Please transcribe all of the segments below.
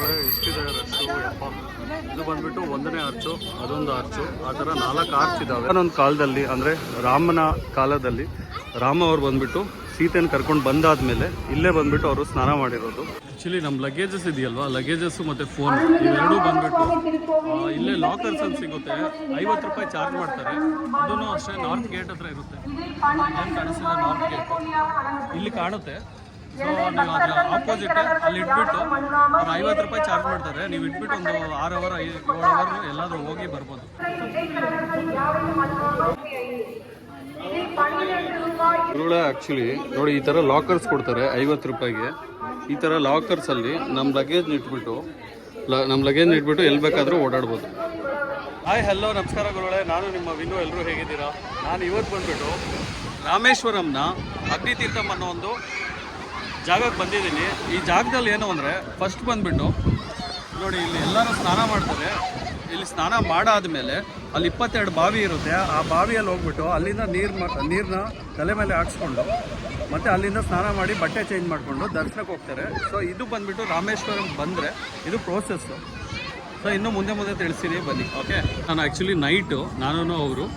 ಗುರುಗಳೇ ಎಷ್ಟಿದೆ ರಶ್ಶು ಯಪ್ಪ. ಇದು ಬಂದ್ಬಿಟ್ಟು ಒಂದನೇ ಆರ್ಚು, ಅದೊಂದು ಆರ್ಚು, ಆ ಥರ 4 ಆರ್ಚ್ ಇದ್ದಾವೆ. ಒಂದೊಂದು ಕಾಲದಲ್ಲಿ ಅಂದರೆ ರಾಮನ ಕಾಲದಲ್ಲಿ ರಾಮ ಅವ್ರು ಬಂದ್ಬಿಟ್ಟು ಸೀತೆನ ಕರ್ಕೊಂಡು ಬಂದಾದ್ಮೇಲೆ ಇಲ್ಲೇ ಬಂದ್ಬಿಟ್ಟು ಅವರು ಸ್ನಾನ ಮಾಡಿರೋದು. ಆ್ಯಕ್ಚುಲಿ ನಮ್ಮ ಲಗೇಜಸ್ ಇದೆಯಲ್ವಾ, ಲಗೇಜಸ್ಸು ಮತ್ತು ಫೋನ್ ಇವೆರಡೂ ಬಂದ್ಬಿಟ್ಟು ಇಲ್ಲೇ ಲಾಕರ್ಸ್ ಅಂತ ಸಿಗುತ್ತೆ. 50 ರೂಪಾಯಿ ಚಾರ್ಜ್ ಮಾಡ್ತಾರೆ. ಅದೂ ಅಷ್ಟೇ ನಾರ್ತ್ ಗೇಟ್ ಹತ್ರ ಇರುತ್ತೆ. ಏನು ಕಾಣಿಸ್ತಿದೆ ನಾರ್ತ್ ಗೇಟ್ ಇಲ್ಲಿ ಕಾಣುತ್ತೆ. ಸೊ ನೀವು ಅದರ ಆಪೋಸಿಟ್ ಅಲ್ಲಿ ಇಟ್ಬಿಟ್ಟು ಅವ್ರು 50 ರೂಪಾಯಿ ಚಾರ್ಜ್ ಮಾಡ್ತಾರೆ. ನೀವು ಇಟ್ಬಿಟ್ಟು ಒಂದು 6 ಅವರ್ 7 ಅವರ್ ಎಲ್ಲಾದರೂ ಹೋಗಿ ಬರ್ಬೋದು. ಗುರುಗಳೇ ಆ್ಯಕ್ಚುಲಿ ನೋಡಿ, ಈ ಥರ ಲಾಕರ್ಸ್ ಕೊಡ್ತಾರೆ 50 ರೂಪಾಯಿಗೆ. ಈ ಥರ ಲಾಕರ್ಸಲ್ಲಿ ನಮ್ಮ ಲಗೇಜ್ನ ಇಟ್ಬಿಟ್ಟು ಎಲ್ಲಿ ಬೇಕಾದರೂ ಓಡಾಡ್ಬೋದು. ಹಾಯ್ ಹಲೋ ನಮಸ್ಕಾರ ಗುರುಗಳೇ, ನಾನು ನಿಮ್ಮ ವಿನು. ಎಲ್ಲರೂ ಹೇಗಿದ್ದೀರಾ? ನಾನು ಇವತ್ತು ಬಂದ್ಬಿಟ್ಟು ರಾಮೇಶ್ವರಂನ ಅಗ್ನಿತೀರ್ಥಂ ಅನ್ನೋ ಒಂದು ಜಾಗಕ್ಕೆ ಬಂದಿದ್ದೀನಿ. ಈ ಜಾಗದಲ್ಲಿ ಏನು ಅಂದರೆ ಫಸ್ಟ್ ಬಂದುಬಿಟ್ಟು ನೋಡಿ, ಇಲ್ಲಿ ಎಲ್ಲರೂ ಸ್ನಾನ ಮಾಡ್ತಾರೆ. ಇಲ್ಲಿ ಸ್ನಾನ ಮಾಡಾದಮೇಲೆ ಅಲ್ಲಿ 22 ಬಾವಿ ಇರುತ್ತೆ. ಆ ಬಾವಿಯಲ್ಲಿ ಹೋಗ್ಬಿಟ್ಟು ಅಲ್ಲಿಂದ ನೀರನ್ನ ತಲೆ ಮೇಲೆ ಹಾಕ್ಸ್ಕೊಂಡು ಮತ್ತು ಅಲ್ಲಿಂದ ಸ್ನಾನ ಮಾಡಿ ಬಟ್ಟೆ ಚೇಂಜ್ ಮಾಡಿಕೊಂಡು ದರ್ಶನಕ್ಕೆ ಹೋಗ್ತಾರೆ. ಸೊ ಇದು ಬಂದುಬಿಟ್ಟು ರಾಮೇಶ್ವರಂ ಬಂದರೆ ಇದು ಪ್ರೋಸೆಸ್ಸು. ಸೊ ಇನ್ನೂ ಮುಂದೆ ತಿಳಿಸ್ತೀನಿ ಬನ್ನಿ. ಓಕೆ, ನಾನು ಆ್ಯಕ್ಚುಲಿ ನೈಟು ನಾನು ಅವರು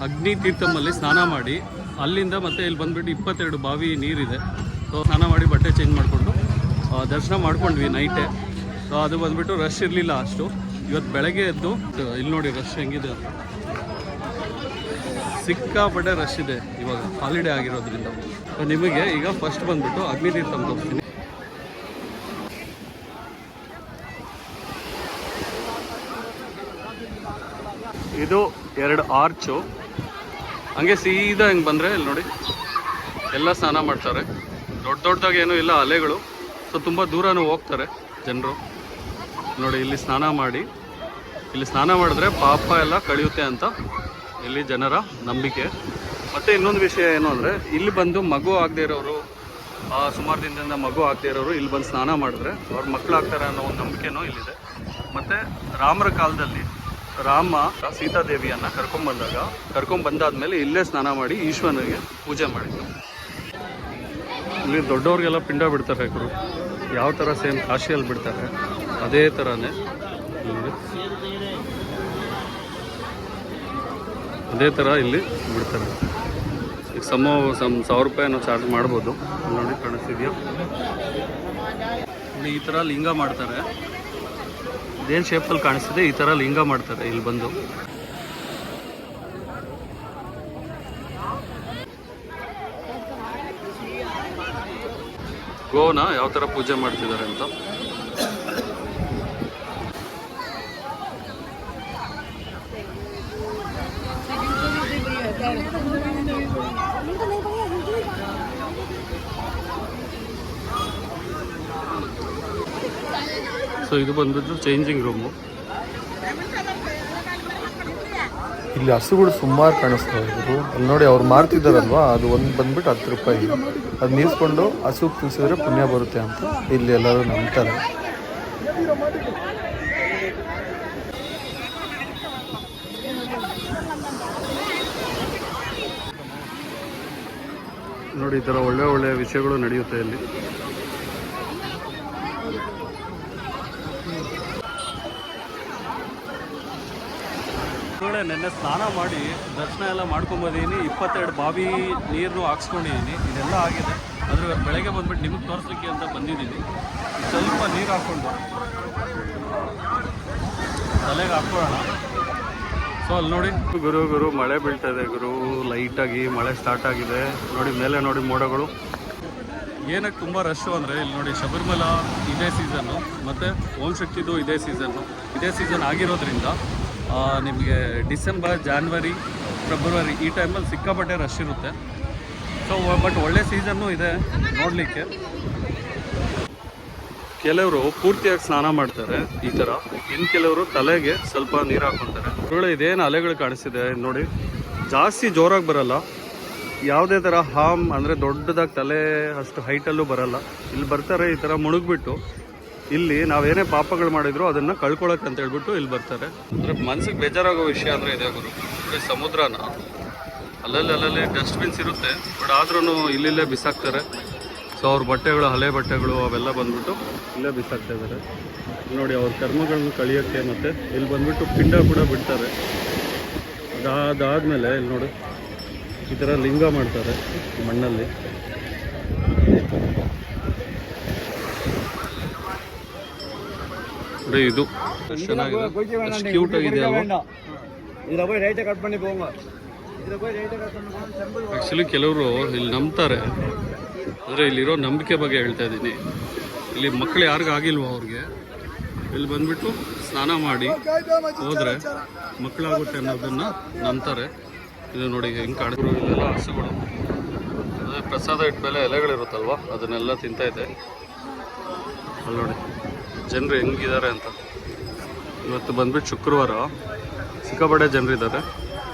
ಅಗ್ನಿತೀರ್ಥಮಲ್ಲಿ ಸ್ನಾನ ಮಾಡಿ ಅಲ್ಲಿಂದ ಮತ್ತೆ ಇಲ್ಲಿ ಬಂದುಬಿಟ್ಟು 22 ಬಾವಿ ನೀರಿದೆ. ಸೊ ಸ್ನಾನ ಮಾಡಿ ಬಟ್ಟೆ ಚೇಂಜ್ ಮಾಡಿಕೊಂಡು ದರ್ಶನ ಮಾಡ್ಕೊಂಡ್ವಿ ನೈಟೇ. ಸೊ ಅದು ಬಂದುಬಿಟ್ಟು ರಶ್ ಇರಲಿಲ್ಲ ಅಷ್ಟು. ಇವತ್ತು ಬೆಳಗ್ಗೆ ಎದ್ದು ಇಲ್ಲಿ ನೋಡಿ ರಶ್ ಹೆಂಗಿದೆ ಅಂತ. ಸಿಕ್ಕಾಪಟ್ಟೆ ರಶ್ ಇದೆ ಇವಾಗ ಹಾಲಿಡೇ ಆಗಿರೋದ್ರಿಂದ. ಸೊ ನಿಮಗೆ ಈಗ ಫಸ್ಟ್ ಬಂದುಬಿಟ್ಟು ಅಗ್ನಿತೀರ್ಥಂ ತೋರಿಸ್ತೀನಿ. ಇದು 2 ಆರ್ಚು. ಹಂಗೆ ಸೀದಾ ಹಿಂಗೆ ಬಂದರೆ ಇಲ್ಲಿ ನೋಡಿ ಎಲ್ಲ ಸ್ನಾನ ಮಾಡ್ತಾರೆ. ದೊಡ್ಡದಾಗಿ ಏನೂ ಇಲ್ಲ ಅಲೆಗಳು. ಸೊ ತುಂಬ ದೂರನೂ ಹೋಗ್ತಾರೆ ಜನರು. ನೋಡಿ ಇಲ್ಲಿ ಸ್ನಾನ ಮಾಡಿದ್ರೆ ಪಾಪ ಎಲ್ಲ ಕಳೆಯುತ್ತೆ ಅಂತ ಇಲ್ಲಿ ಜನರ ನಂಬಿಕೆ. ಮತ್ತು ಇನ್ನೊಂದು ವಿಷಯ ಏನು ಅಂದರೆ ಇಲ್ಲಿ ಬಂದು ಮಗು ಆಗದೆ ಇರೋರು, ಸುಮಾರು ದಿನದಿಂದ ಮಗು ಆಗದೆ ಇರೋರು ಇಲ್ಲಿ ಬಂದು ಸ್ನಾನ ಮಾಡಿದ್ರೆ ಅವ್ರ ಮಕ್ಕಳಾಗ್ತಾರೆ ಅನ್ನೋ ಒಂದು ನಂಬಿಕೆನೂ ಇಲ್ಲಿದೆ. ಮತ್ತು ರಾಮರ ಕಾಲದಲ್ಲಿ ರಾಮ ಸೀತಾದೇವಿಯನ್ನು ಕರ್ಕೊಂಡ್ಬಂದಾದ್ಮೇಲೆ ಇಲ್ಲೇ ಸ್ನಾನ ಮಾಡಿ ಈಶ್ವರನಿಗೆ ಪೂಜೆ ಮಾಡಿದ್ರು. ಇಲ್ಲಿ ದೊಡ್ಡವ್ರಿಗೆಲ್ಲ ಪಿಂಡ ಬಿಡ್ತಾರೆ ಗುರು. ಯಾವ ಥರ ಸೇಮ್ ಕಾಶಿಯಲ್ಲಿ ಬಿಡ್ತಾರೆ ಅದೇ ಥರನೇ ಅದೇ ಥರ ಇಲ್ಲಿ ಬಿಡ್ತಾರೆ. ಈಗ 1000 ರೂಪಾಯಿನೋ ಚಾರ್ಜ್ ಮಾಡ್ಬೋದು. ನೋಡಿ ಕಾಣಿಸ್ತಿದೆಯಾ? ಇಲ್ಲಿ ಈ ಥರ ಲಿಂಗ ಮಾಡ್ತಾರೆ. ಇದೇನು ಶೇಪಲ್ಲಿ ಕಾಣಿಸ್ತಿದೆ, ಈ ಥರ ಲಿಂಗ ಮಾಡ್ತಾರೆ ಇಲ್ಲಿ ಬಂದು. ಗೋನ ಯಾವ ಥರ ಪೂಜೆ ಮಾಡ್ತಿದ್ದಾರೆ ಅಂತ. ಸೊ ಇದು ಬಂದ್ಬಿಟ್ಟು ಚೇಂಜಿಂಗ್ ರೂಮು. ಇಲ್ಲಿ ಹಸುಗಳು ಸುಮಾರು ಕಾಣಿಸ್ತಾ ಇದ್ರು. ಅಲ್ಲಿ ನೋಡಿ ಅವ್ರು ಮಾರ್ತಿದ್ದಾರಲ್ವಾ, ಅದು ಒಂದು ಬಂದ್ಬಿಟ್ಟು 10 ರೂಪಾಯಿ. ಅದು ನೀಸ್ಕೊಂಡು ಹಸುಗೆ ತಿನ್ಸಿದ್ರೆ ಪುಣ್ಯ ಬರುತ್ತೆ ಅಂತ ಇಲ್ಲಿ ಎಲ್ಲರೂ ನಂಬ್ತಾರೆ. ನೋಡಿ ಈ ಥರ ಒಳ್ಳೆಯ ವಿಷಯಗಳು ನಡೆಯುತ್ತೆ ಇಲ್ಲಿ. ನೆನ್ನೆ ಸ್ನಾನ ಮಾಡಿ ದರ್ಶನ ಎಲ್ಲ ಮಾಡ್ಕೊಂಬಂದಿದ್ದೀನಿ. 22 ಬಾವಿ ನೀರನ್ನು ಹಾಕ್ಸ್ಕೊಂಡಿದ್ದೀನಿ. ಇದೆಲ್ಲ ಆಗಿದೆ. ಆದರೆ ಬೆಳಗ್ಗೆ ಬಂದ್ಬಿಟ್ಟು ನಿಮಗೆ ತೋರಿಸ್ಲಿಕ್ಕೆ ಅಂತ ಬಂದಿದ್ದೀನಿ. ಸ್ವಲ್ಪ ನೀರು ಹಾಕ್ಕೊಂಡು ತಲೆಗೆ ಹಾಕ್ಕೊಳ್ಳೋಣ. ಸೊ ಅಲ್ಲಿ ನೋಡಿ ಗುರು ಮಳೆ ಬೀಳ್ತಾ ಇದೆ ಗುರು. ಲೈಟಾಗಿ ಮಳೆ ಸ್ಟಾರ್ಟ್ ಆಗಿದೆ. ನೋಡಿ ಮೇಲೆ ನೋಡಿ ಮೋಡಗಳು. ಏನಕ್ಕೆ ತುಂಬ ರಶ್ಶು ಅಂದರೆ ಇಲ್ಲಿ ನೋಡಿ ಶಬರಿಮಲ ಇದೇ ಸೀಸನ್ನು ಮತ್ತು ಓಂ ಶಕ್ತಿದು ಇದೇ ಸೀಸನ್ ಆಗಿರೋದ್ರಿಂದ ನಿಮಗೆ ಡಿಸೆಂಬರ್, ಜಾನ್ವರಿ, ಫೆಬ್ರವರಿ ಈ ಟೈಮಲ್ಲಿ ಸಿಕ್ಕಾಪಟ್ಟೆ ರಶ್ ಇರುತ್ತೆ. ಸೊ ಬಟ್ ಒಳ್ಳೆ ಸೀಸನ್ನು ಇದೆ ನೋಡಲಿಕ್ಕೆ. ಕೆಲವರು ಪೂರ್ತಿಯಾಗಿ ಸ್ನಾನ ಮಾಡ್ತಾರೆ ಈ ಥರ. ಇನ್ನು ಕೆಲವರು ತಲೆಗೆ ಸ್ವಲ್ಪ ನೀರು ಹಾಕ್ಕೊತಾರೆ. ಒಳ್ಳೆ ಇದೇನು ಅಲೆಗಳು ಕಾಣಿಸ್ತಿದೆ ನೋಡಿ. ಜಾಸ್ತಿ ಜೋರಾಗಿ ಬರಲ್ಲ. ಯಾವುದೇ ಥರ ಹಾಮ್ ಅಂದರೆ ದೊಡ್ಡದಾಗಿ ತಲೆ ಅಷ್ಟು ಹೈಟಲ್ಲೂ ಬರಲ್ಲ. ಇಲ್ಲಿ ಬರ್ತಾರೆ ಈ ಥರ ಮುಳುಗ್ಬಿಟ್ಟು ಇಲ್ಲಿ ನಾವೇನೇ ಪಾಪಗಳು ಮಾಡಿದ್ರು ಅದನ್ನು ಕಳ್ಕೊಳಕ್ಕೆ ಅಂತ ಹೇಳ್ಬಿಟ್ಟು ಇಲ್ಲಿ ಬರ್ತಾರೆ. ಅಂದರೆ ಮನಸ್ಸಿಗೆ ಬೇಜಾರಾಗೋ ವಿಷಯ ಅಂದರೆ ಇದೆ ಗುರು. ಅಂದರೆ ಸಮುದ್ರನ ಅಲ್ಲಲ್ಲಿ ಡಸ್ಟ್ಬಿನ್ಸ್ ಇರುತ್ತೆ, ಬಟ್ ಆದ್ರೂ ಇಲ್ಲಿಲ್ಲೇ ಬಿಸಾಕ್ತಾರೆ. ಸೊ ಅವ್ರ ಬಟ್ಟೆಗಳು, ಹಳೆ ಬಟ್ಟೆಗಳು ಅವೆಲ್ಲ ಬಂದ್ಬಿಟ್ಟು ಇಲ್ಲೇ ಬಿಸಾಕ್ತಾ ಇದ್ದಾರೆ. ನೋಡಿ ಅವ್ರ ಕರ್ಮಗಳನ್ನು ಕಳಿಯೋಕ್ಕೆ, ಮತ್ತು ಇಲ್ಲಿ ಬಂದ್ಬಿಟ್ಟು ಪಿಂಡ ಕೂಡ ಬಿಡ್ತಾರೆ. ಅದಾದಮೇಲೆ ಇಲ್ಲಿ ನೋಡಿ ಈ ಥರ ಲಿಂಗ ಮಾಡ್ತಾರೆ ಮಣ್ಣಲ್ಲಿ. ನೋಡಿ ಇದು ಚೆನ್ನಾಗಿದೆ, ಎಷ್ಟು ಕ್ಯೂಟ್ ಆಗಿದೆ ಅಲ್ವಾ. ಆ್ಯಕ್ಚುಲಿ ಕೆಲವರು ಇಲ್ಲಿ ನಂಬ್ತಾರೆ, ಅಂದರೆ ಇಲ್ಲಿರೋ ನಂಬಿಕೆ ಬಗ್ಗೆ ಹೇಳ್ತಾ ಇದ್ದೀನಿ. ಇಲ್ಲಿ ಮಕ್ಕಳು ಯಾರಿಗೂ ಆಗಿಲ್ವೋ ಅವ್ರಿಗೆ ಇಲ್ಲಿ ಬಂದ್ಬಿಟ್ಟು ಸ್ನಾನ ಮಾಡಿ ಹೋದರೆ ಮಕ್ಕಳಾಗುತ್ತೆ ಅನ್ನೋದನ್ನು ನಂಬ್ತಾರೆ. ಇದು ನೋಡಿ ಹೆಂಗೆ ಕಾಡಿದ್ರು. ಇಲ್ಲೆಲ್ಲ ಹಸುಗಳು, ಅದೇ ಪ್ರಸಾದ ಇಟ್ಮೇಲೆ ಎಲೆಗಳಿರುತ್ತಲ್ವ ಅದನ್ನೆಲ್ಲ ತಿಂತಾಯಿದೆ. ಅಲ್ಲಿ ನೋಡಿ ಜನರು ಹೆಂಗಿದ್ದಾರೆ ಅಂತ. ಇವತ್ತು ಬಂದ್ಬಿಟ್ಟು ಶುಕ್ರವಾರ, ಸಿಕ್ಕಾಪಟ್ಟೆ ಜನರಿದ್ದಾರೆ.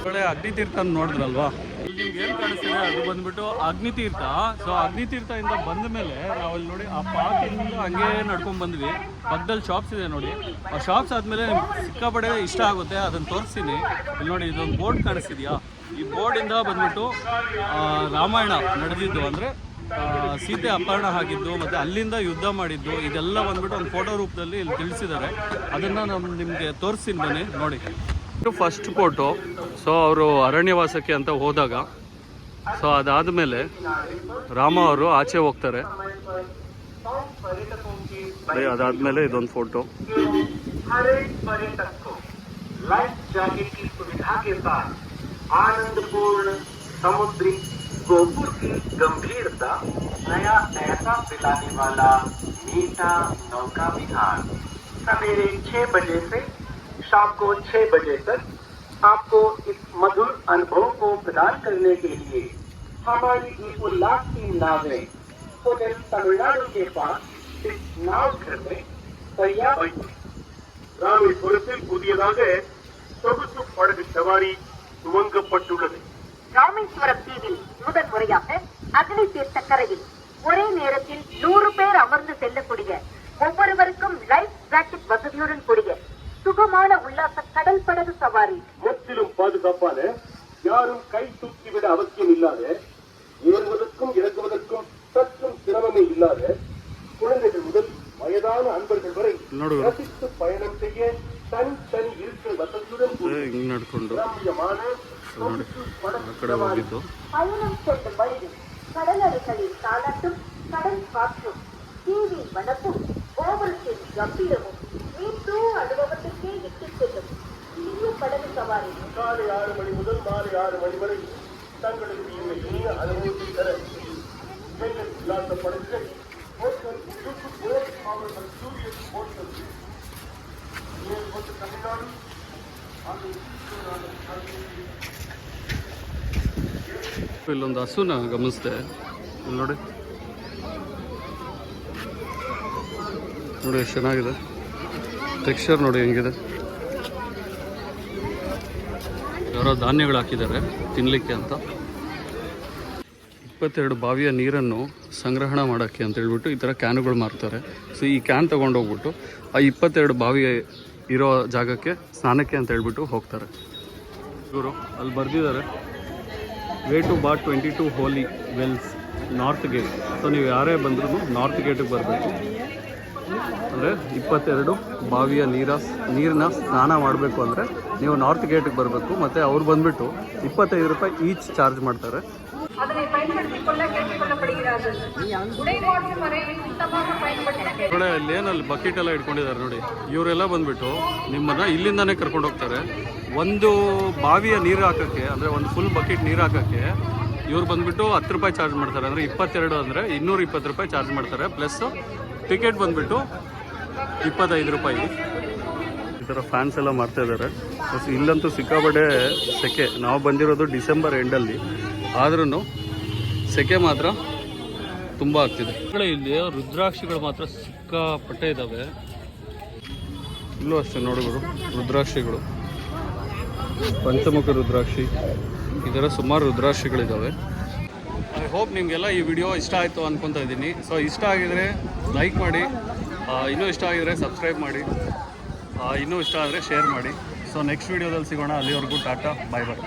ಒಳ್ಳೆ ಅಗ್ನಿತೀರ್ಥ ಅಂತ ನೋಡಿದ್ರಲ್ವಾ, ಇಲ್ಲಿ ನಿಮ್ಗೆ ಏನು ಕಾಣಿಸ್ತಿದೆ ಅದು ಬಂದ್ಬಿಟ್ಟು ಅಗ್ನಿತೀರ್ಥ. ಸೊ ಅಗ್ನಿತೀರ್ಥದಿಂದ ಬಂದ ಮೇಲೆ ನಾವು ಅಲ್ಲಿ ನೋಡಿ ಆ ಪಾರ್ಕಿಂದ ಹಂಗೆ ನಡ್ಕೊಂಡು ಬಂದ್ವಿ. ಪಕ್ಕದಲ್ಲಿ ಶಾಪ್ಸ್ ಇದೆ ನೋಡಿ, ಆ ಶಾಪ್ಸ್ ಆದಮೇಲೆ ನಿಮ್ಗೆ ಸಿಕ್ಕಾಪಟ್ಟೆ ಇಷ್ಟ ಆಗುತ್ತೆ, ಅದನ್ನು ತೋರಿಸ್ತೀನಿ. ಇಲ್ಲಿ ನೋಡಿ ಇದೊಂದು ಬೋರ್ಡ್ ಕಾಣಿಸ್ತಿದೆಯಾ, ಈ ಬೋರ್ಡಿಂದ ಬಂದ್ಬಿಟ್ಟು ರಾಮಾಯಣ ನಡೆದಿದ್ದು, ಅಂದರೆ ಸೀತೆ ಅಪಹರಣ ಆಗಿದ್ದು ಮತ್ತು ಅಲ್ಲಿಂದ ಯುದ್ಧ ಮಾಡಿದ್ದು, ಇದೆಲ್ಲ ಬಂದ್ಬಿಟ್ಟು ಒಂದು ಫೋಟೋ ರೂಪದಲ್ಲಿ ಇಲ್ಲಿ ತಿಳಿಸಿದ್ದಾರೆ. ಅದನ್ನು ನಾನು ನಿಮಗೆ ತೋರಿಸ್ತೀನಿ, ಬನ್ನಿ ನೋಡಿ. First photo. ಸೊ ಅವರು ಅರಣ್ಯವಾಸಕ್ಕೆ ಅಂತ ಹೋದಾಗ, ಸೊ ಅದಾದಮೇಲೆ ರಾಮ ಅವರು ಆಚೆ ಹೋಗ್ತಾರೆ. ಅದಾದಮೇಲೆ ಇದೊಂದು ಫೋಟೋ. आनंदपूर्ण समुद्री गोपुर की गंभीरता, नया ऐसा पिलाने वाला मीठा नौका विहार। सवेरे 6 बजे से शाम को 6 बजे तक आपको इस मधुर अनुभव को प्रदान करने के लिए हमारी इस उल्लास की नावें उधर तमिलनाडु के पास इस नाव घर में तैयार। ராமேஸ்வரத்தில் புதியதாக சொகுசு படகு சவாரி துவங்கப்பட்டுள்ளது. ராமேஸ்வரம் தீவில் முதன் முறையாக அக்னி தீர்த்த கரையில் ஒரே நேரத்தில் 100 பேர் அமர்ந்து செல்லக்கூடிய, ஒவ்வொருவருக்கும் லைஃப் ஜாக்கெட் வசதியுடன் கூடிய சுகமான உல்லாச கடல் படகு சவாரி. முற்றிலும் பாதுகாப்பான, யாரும் கை தூக்கிவிட அவசியம் இல்லாத, ஏறுவதற்கும் இறங்குவதற்கும் சற்றும் சிரமமே இல்லாத, குழந்தைகள் முதல் வயதான அன்பர்கள் வரை ரசித்து பயணம் செய்ய தனி இருக்கை வசதியுடன் ரம்யமான பயணம் செல்லும் வழியில் கடலலைகளில் தாளாட்டும் கடல் காற்றும், தீவின் வனப்பும், கோபுரத்தின் கம்பீரமும் மீட்டூ அனுபவத்திற்கே இட்டுச் செல்லும் இனிய படகு சவாரி. காலை 6 மணி முதல் மாலை 6 மணி வரை தங்களுக்கு இந்த இனிய அனுபவத்தை தர இல்லாத படகுகள் ಇಲ್ಲೊಂದು ಹಸುನ ಗಮನಿಸಿದೆ, ಇಲ್ಲಿ ನೋಡಿ ನೋಡಿ ಎಷ್ಟು ಚೆನ್ನಾಗಿದೆ ಟೆಕ್ಸ್ಚರ್, ನೋಡಿ ಹೆಂಗಿದೆ. ಯಾರೋ ಧಾನ್ಯಗಳು ಹಾಕಿದ್ದಾರೆ ತಿನ್ನಲಿಕ್ಕೆ ಅಂತ. 22 ಬಾವಿಯ ನೀರನ್ನು ಸಂಗ್ರಹಣ ಮಾಡೋಕ್ಕೆ ಅಂತ ಹೇಳ್ಬಿಟ್ಟು ಈ ಥರ ಕ್ಯಾನುಗಳು ಮಾರ್ತಾರೆ. ಸೊ ಈ ಕ್ಯಾನ್ ತೊಗೊಂಡೋಗ್ಬಿಟ್ಟು ಆ 22 ಬಾವಿ ಇರೋ ಜಾಗಕ್ಕೆ ಸ್ನಾನಕ್ಕೆ ಅಂತ ಹೇಳ್ಬಿಟ್ಟು ಹೋಗ್ತಾರೆ. ಇವರು ಅಲ್ಲಿ ಬರೆದಿದ್ದಾರೆ, way to bath 22 holy wells north gate. So ನೀವು ಯಾರೇ ಬಂದ್ರೂ ನಾರ್ತ್ ಗೇಟಿಗೆ ಬರಬೇಕು, ಅಂದರೆ 22 ಬಾವಿಯ ನೀರನ್ನ ಸ್ನಾನ ಮಾಡಬೇಕು ಅಂದರೆ ನೀವು ನಾರ್ತ್ ಗೇಟಿಗೆ ಬರಬೇಕು. ಮತ್ತು ಅವ್ರು ಬಂದುಬಿಟ್ಟು 25 ರೂಪಾಯಿ ಈಚ್ ಚಾರ್ಜ್ ಮಾಡ್ತಾರೆ. ನೋಡಿ ಅಲ್ಲೇನಲ್ಲಿ ಬಕೆಟ್ ಎಲ್ಲ ಇಟ್ಕೊಂಡಿದ್ದಾರೆ ನೋಡಿ. ಇವರೆಲ್ಲ ಬಂದ್ಬಿಟ್ಟು ನಿಮ್ಮನ್ನ ಇಲ್ಲಿಂದಾನೇ ಕರ್ಕೊಂಡು ಹೋಗ್ತಾರೆ. ಒಂದು ಬಾವಿಯ ನೀರು ಹಾಕೋಕ್ಕೆ, ಅಂದರೆ ಒಂದು ಫುಲ್ ಬಕೆಟ್ ನೀರು ಹಾಕೋಕ್ಕೆ ಇವ್ರು ಬಂದುಬಿಟ್ಟು 10 ರೂಪಾಯಿ ಚಾರ್ಜ್ ಮಾಡ್ತಾರೆ. ಅಂದರೆ 22 ಅಂದರೆ 220 ರೂಪಾಯಿ ಚಾರ್ಜ್ ಮಾಡ್ತಾರೆ. ಪ್ಲಸ್ ಟಿಕೆಟ್ ಬಂದುಬಿಟ್ಟು 25 ರೂಪಾಯಿ. ಈ ಥರ ಫ್ಯಾನ್ಸ್ ಎಲ್ಲ ಮಾಡ್ತಾ ಇದ್ದಾರೆ. ಇಲ್ಲಂತೂ ಸಿಕ್ಕಾಪಟ್ಟೆ ಸೆಕೆ. ನಾವು ಬಂದಿರೋದು ಡಿಸೆಂಬರ್ ಎಂಡಲ್ಲಿ, ಆದ್ರೂ ಸೆಕೆ ಮಾತ್ರ ತುಂಬ ಆಗ್ತಿದೆ. ಇಲ್ಲಿ ರುದ್ರಾಕ್ಷಿಗಳು ಮಾತ್ರ ಸಿಕ್ಕಾಪಟ್ಟೆ ಇದ್ದಾವೆ. ಇಲ್ಲೂ ಅಷ್ಟೇ ನೋಡಿದ್ರು ರುದ್ರಾಕ್ಷಿಗಳು, ಪಂಚಮುಖ ರುದ್ರಾಕ್ಷಿ, ಈ ಥರ ಸುಮಾರು ರುದ್ರಾಕ್ಷಿಗಳಿದ್ದಾವೆ. ಐ ಹೋಪ್ ನಿಮಗೆಲ್ಲ ಈ ವಿಡಿಯೋ ಇಷ್ಟ ಆಯಿತು ಅಂದ್ಕೊತಾ ಇದ್ದೀನಿ. ಸೊ ಇಷ್ಟ ಆಗಿದರೆ ಲೈಕ್ ಮಾಡಿ, ಇನ್ನೂ ಇಷ್ಟ ಆಗಿದರೆ ಸಬ್ಸ್ಕ್ರೈಬ್ ಮಾಡಿ, ಇನ್ನೂ ಇಷ್ಟ ಆದರೆ ಶೇರ್ ಮಾಡಿ. ಸೊ ನೆಕ್ಸ್ಟ್ ವೀಡಿಯೋದಲ್ಲಿ ಸಿಗೋಣ. ಅಲ್ಲಿವರೆಗೂ ಟಾಟಾ, ಬಾಯ್ ಬಾಯ್.